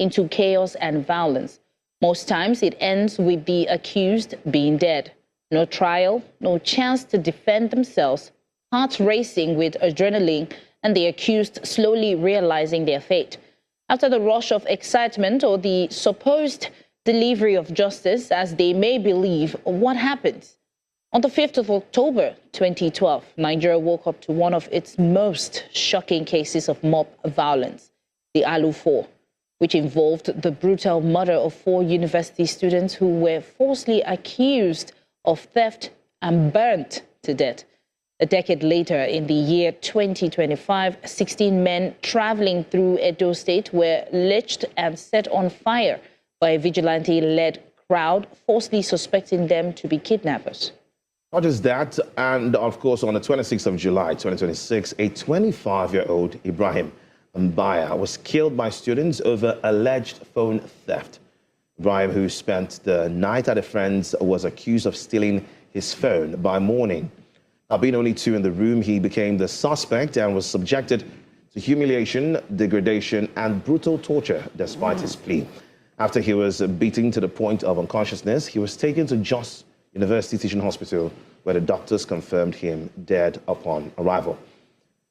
into chaos and violence. Most times it ends with the accused being dead. No trial, no chance to defend themselves, hearts racing with adrenaline, and the accused slowly realizing their fate. After the rush of excitement or the supposed delivery of justice, as they may believe, what happens? On the 5th of October 2012, Nigeria woke up to one of its most shocking cases of mob violence, the Alu 4, which involved the brutal murder of 4 university students who were falsely accused of theft and burnt to death. A decade later, in the year 2025, 16 men traveling through Edo State were lynched and set on fire by a vigilante-led crowd, falsely suspecting them to be kidnappers. Not just that, and of course, on the 26th of July, 2026, a 25-year-old Ibrahim Mbaya was killed by students over alleged phone theft. Ibrahim, who spent the night at a friend's, was accused of stealing his phone by morning. Now, being only 2 in the room, he became the suspect and was subjected to humiliation, degradation, and brutal torture despite his plea. After he was beaten to the point of unconsciousness, he was taken to Jos University Teaching Hospital, where the doctors confirmed him dead upon arrival.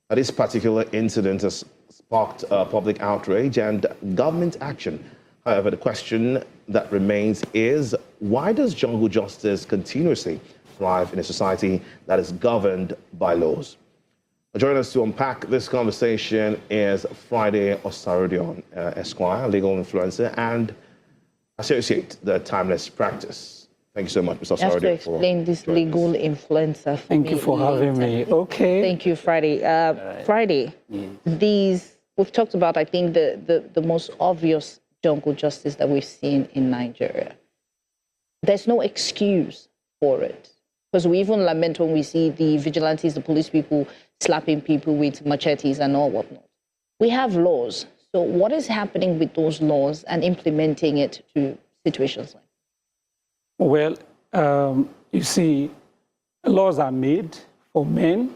Now, this particular incident has sparked public outrage and government action. However, the question that remains is, why does jungle justice continuously thrive in a society that is governed by laws? Joining us to unpack this conversation is Friday Osarodion, Esquire, legal influencer and associate the Timeless Practice. Thank you so much, Mr. Osarodion. I have to explain this legal influencer. Thank you for having me. Okay. Thank you, Friday. Friday, we've talked about, I think, the most obvious jungle justice that we've seen in Nigeria. There's no excuse for it. Because we even lament when we see the vigilantes, the police people, slapping people with machetes and all whatnot. We have laws. So what is happening with those laws and implementing it to situations like that? Well, you see, laws are made for men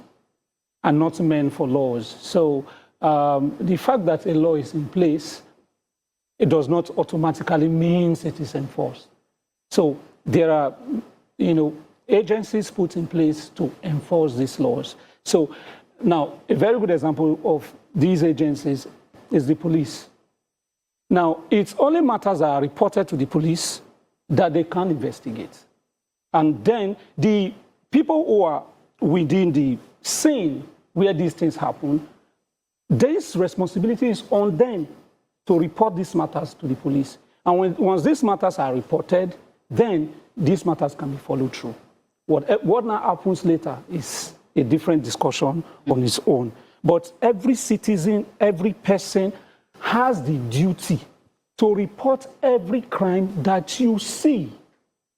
and not men for laws. So the fact that a law is in place, it does not automatically mean it is enforced. So there are, agencies put in place to enforce these laws. So now, a very good example of these agencies is the police. Now, it's only matters that are reported to the police that they can investigate. And then the people who are within the scene where these things happen, this responsibility is on them to report these matters to the police. And once these matters are reported, then these matters can be followed through. What now happens later is a different discussion on its own. But every citizen, every person has the duty to report every crime that you see,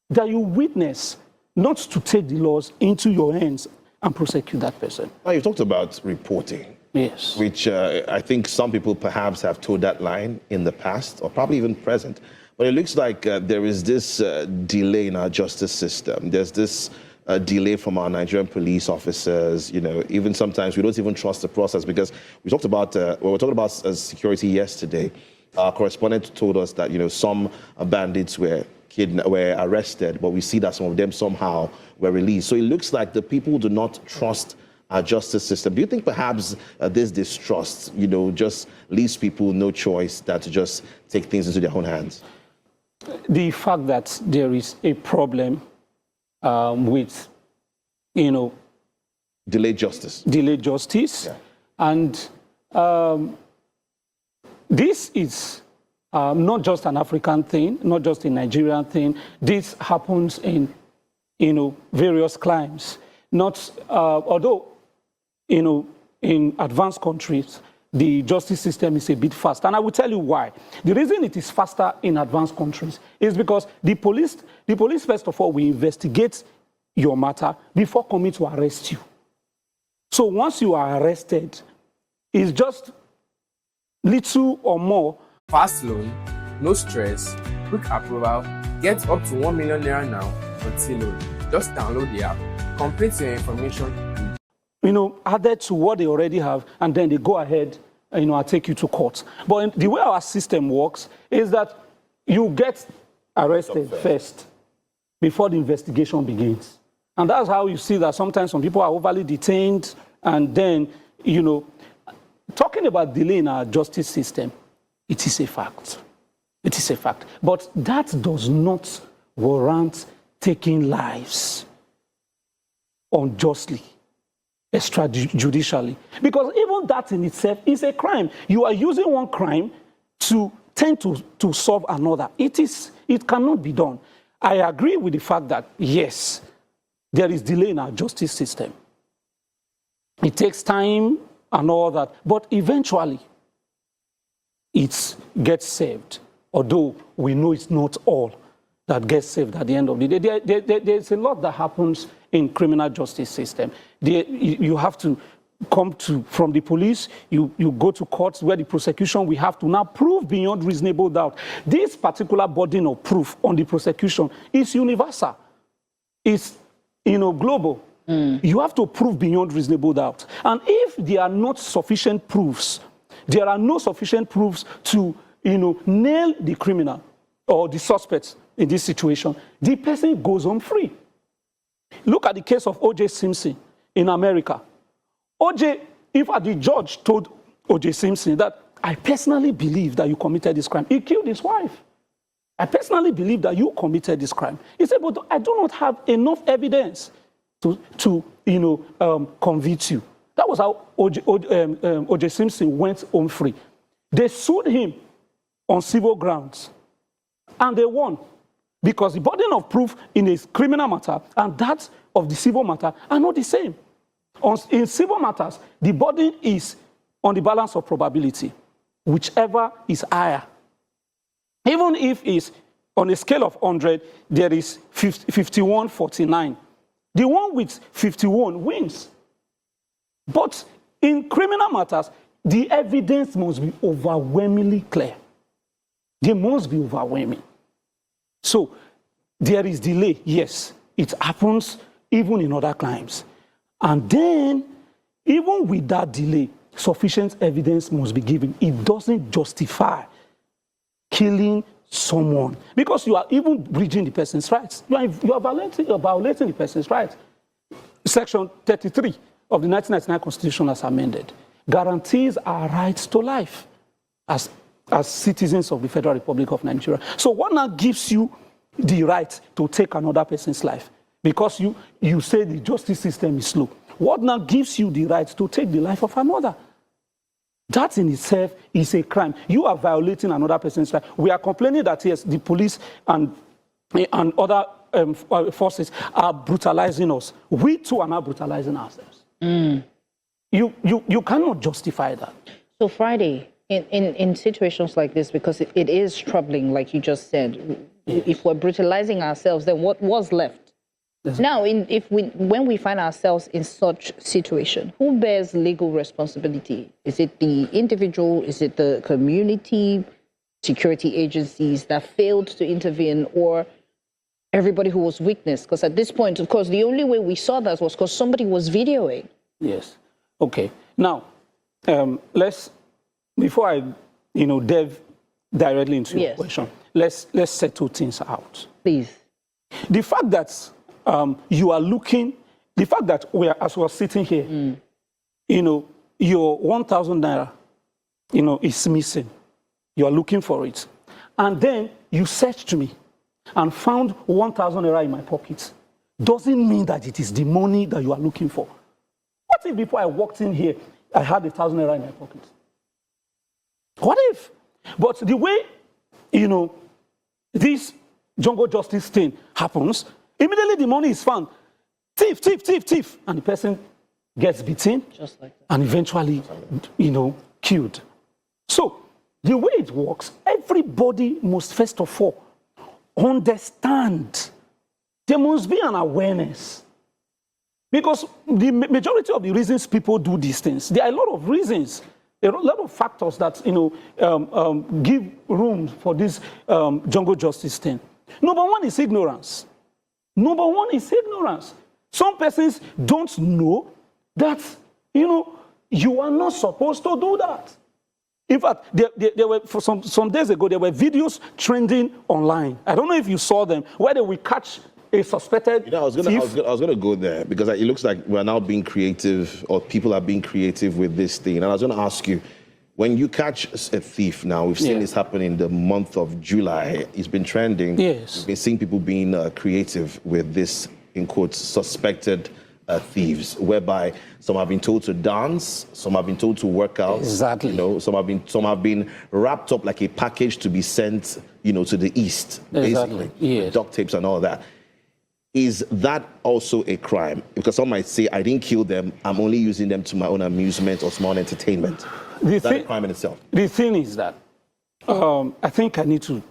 that you witness, not to take the laws into your hands and prosecute that person. Now, you talked about reporting. Yes. Which I think some people perhaps have toed that line in the past or probably even present. But it looks like there is this delay in our justice system. There's this delay from our Nigerian police officers. Even sometimes we don't even trust the process, because we talked about, we were talking about security yesterday. Our correspondent told us that, some bandits were arrested, but we see that some of them somehow were released. So it looks like the people do not trust our justice system. Do you think perhaps this distrust, just leaves people no choice than to just take things into their own hands? The fact that there is a problem with, delayed justice. Delayed justice. Yeah. And this is not just an African thing, not just a Nigerian thing. This happens in, various climes. Not, although, in advanced countries, the justice system is a bit faster. And I will tell you why. The reason it is faster in advanced countries is because the police, first of all, will investigate your matter before coming to arrest you. So once you are arrested, it's just little or more. Fast loan, no stress, quick approval, get up to 1 million naira now on T-Loan. Just download the app, complete your information, added to what they already have, and then they go ahead I'll take you to court. But the way our system works is that you get arrested first before the investigation begins. And that's how you see that sometimes some people are overly detained. And then, talking about delay in our justice system, it is a fact. It is a fact. But that does not warrant taking lives unjustly, extrajudicially. Because even that in itself is a crime. You are using one crime to tend to solve another. It cannot be done. I agree with the fact that, yes, there is delay in our justice system. It takes time and all that, but eventually it gets saved, although we know it's not all that gets saved at the end of the day. There's a lot that happens in criminal justice system. You have to come from the police, you go to courts where the prosecution, we have to now prove beyond reasonable doubt. This particular burden of proof on the prosecution is universal. It's global. You have to prove beyond reasonable doubt. And if there are not sufficient proofs, there are no sufficient proofs to nail the criminal or the suspect in this situation, the person goes home free. Look at the case of O.J. Simpson in America. O.J., if the judge told O.J. Simpson that, I personally believe that you committed this crime. He killed his wife. I personally believe that you committed this crime. He said, but I do not have enough evidence to convict you. That was how O.J. Simpson went home free. They sued him on civil grounds, and they won. Because the burden of proof in a criminal matter and that of the civil matter are not the same. In civil matters, the burden is on the balance of probability, whichever is higher. Even if it's on a scale of 100, there is 51-49. The one with 51 wins. But in criminal matters, the evidence must be overwhelmingly clear. They must be overwhelming. So there is delay, yes. It happens even in other crimes. And then, even with that delay, sufficient evidence must be given. It doesn't justify killing someone because you are even breaching the person's rights. You are violating the person's rights. Section 33 of the 1999 Constitution as amended guarantees our rights to life as citizens of the Federal Republic of Nigeria. So what now gives you the right to take another person's life? Because you say the justice system is slow. What now gives you the right to take the life of another? That in itself is a crime. You are violating another person's right. We are complaining that, yes, the police and other forces are brutalizing us. We too are now brutalizing ourselves. You cannot justify that. So Friday, in situations like this, because it is troubling, like you just said, if we're brutalizing ourselves, then what was left? Now, when we find ourselves in such situation, who bears legal responsibility? Is it the individual? Is it the community, security agencies that failed to intervene, or everybody who was witness? Because at this point, of course, the only way we saw that was because somebody was videoing. Yes. Okay. Now, before I delve directly into your question, let's settle things out. Please. The fact that you are looking, the fact that as we're sitting here, your 1,000 naira, is missing. You are looking for it. And then you searched me and found 1,000 naira in my pocket. Doesn't mean that it is the money that you are looking for. What if before I walked in here, I had 1,000 naira in my pocket? What if? But the way, this jungle justice thing happens, immediately the money is found. Thief, thief, thief, thief. And the person gets beaten. Just like that. And eventually, killed. So, the way it works, everybody must first of all understand. There must be an awareness. Because the majority of the reasons people do these things, there are a lot of reasons. There are a lot of factors that, give room for this jungle justice thing. Number one is ignorance. Number one is ignorance. Some persons don't know that, you are not supposed to do that. In fact, there were, for some days ago, there were videos trending online. I don't know if you saw them, where they will catch a suspected I was gonna go there because it looks like we're now being creative, or people are being creative with this thing. And I was gonna ask you, when you catch a thief now, we've seen this happen in the month of July. It's been trending. Yes. We've been seeing people being creative with this, in quotes, suspected thieves, whereby some have been told to dance, some have been told to work out. Exactly. Some have been wrapped up like a package to be sent, to the east, Exactly. basically. Yes. Duct tapes and all that. Is that also a crime? Because some might say, I didn't kill them, I'm only using them to my own amusement or small entertainment. Is that a crime in itself? The thing is that I think I need to,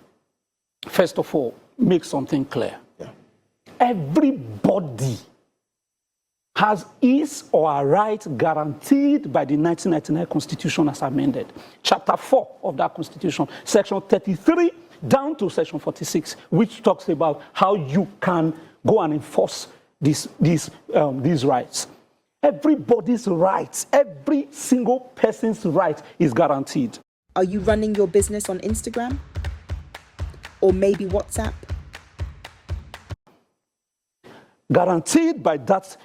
first of all, make something clear. Yeah. Everybody has his or her right guaranteed by the 1999 Constitution as amended. Chapter 4 of that Constitution, Section 33 down to Section 46, which talks about how you can go and enforce these rights. Everybody's rights, every single person's right is guaranteed. Are you running your business on Instagram? Or maybe WhatsApp? Guaranteed by that,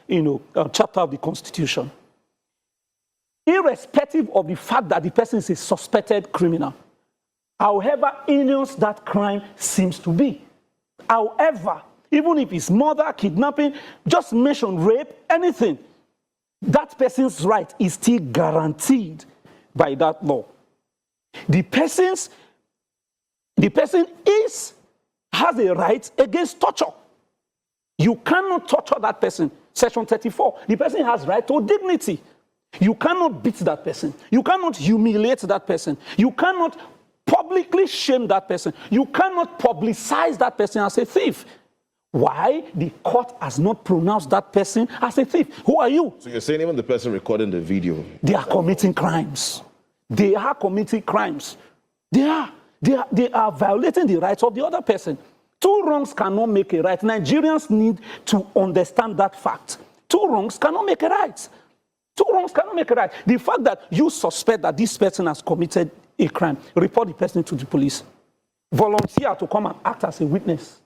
chapter of the Constitution. Irrespective of the fact that the person is a suspected criminal, however heinous that crime seems to be. However, even if it's murder, kidnapping, just mention rape, anything, that person's right is still guaranteed by that law. The person has a right against torture. You cannot torture that person. Section 34, the person has right to dignity. You cannot beat that person. You cannot humiliate that person. You cannot publicly shame that person. You cannot publicize that person as a thief. Why? The court has not pronounced that person as a thief. Who are you? So you're saying even the person recording the video, they are committing crimes. They are committing crimes. They are violating the rights of the other person. Two wrongs cannot make a right. Nigerians need to understand that fact. Two wrongs cannot make a right. Two wrongs cannot make a right. The fact that you suspect that this person has committed a crime, report the person to the police. Volunteer to come and act as a witness.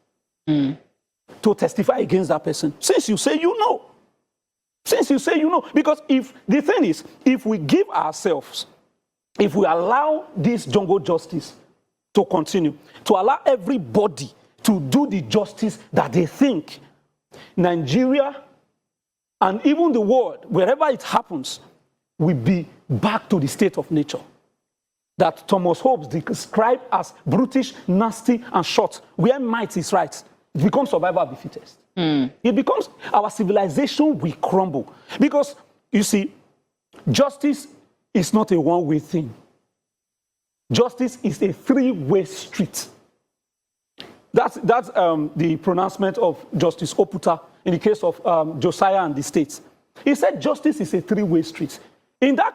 To testify against that person. Since you say you know. Since you say you know. Because if the thing is, if we give ourselves, if we allow this jungle justice to continue, to allow everybody to do the justice that they think, Nigeria and even the world, wherever it happens, will be back to the state of nature that Thomas Hobbes described as brutish, nasty, and short, where might is right. It becomes survival of the fittest. It becomes, our civilization will crumble. Because, you see, justice is not a one-way thing. Justice is a three-way street. That's the pronouncement of Justice Oputa in the case of Josiah and the states. He said justice is a three-way street. In that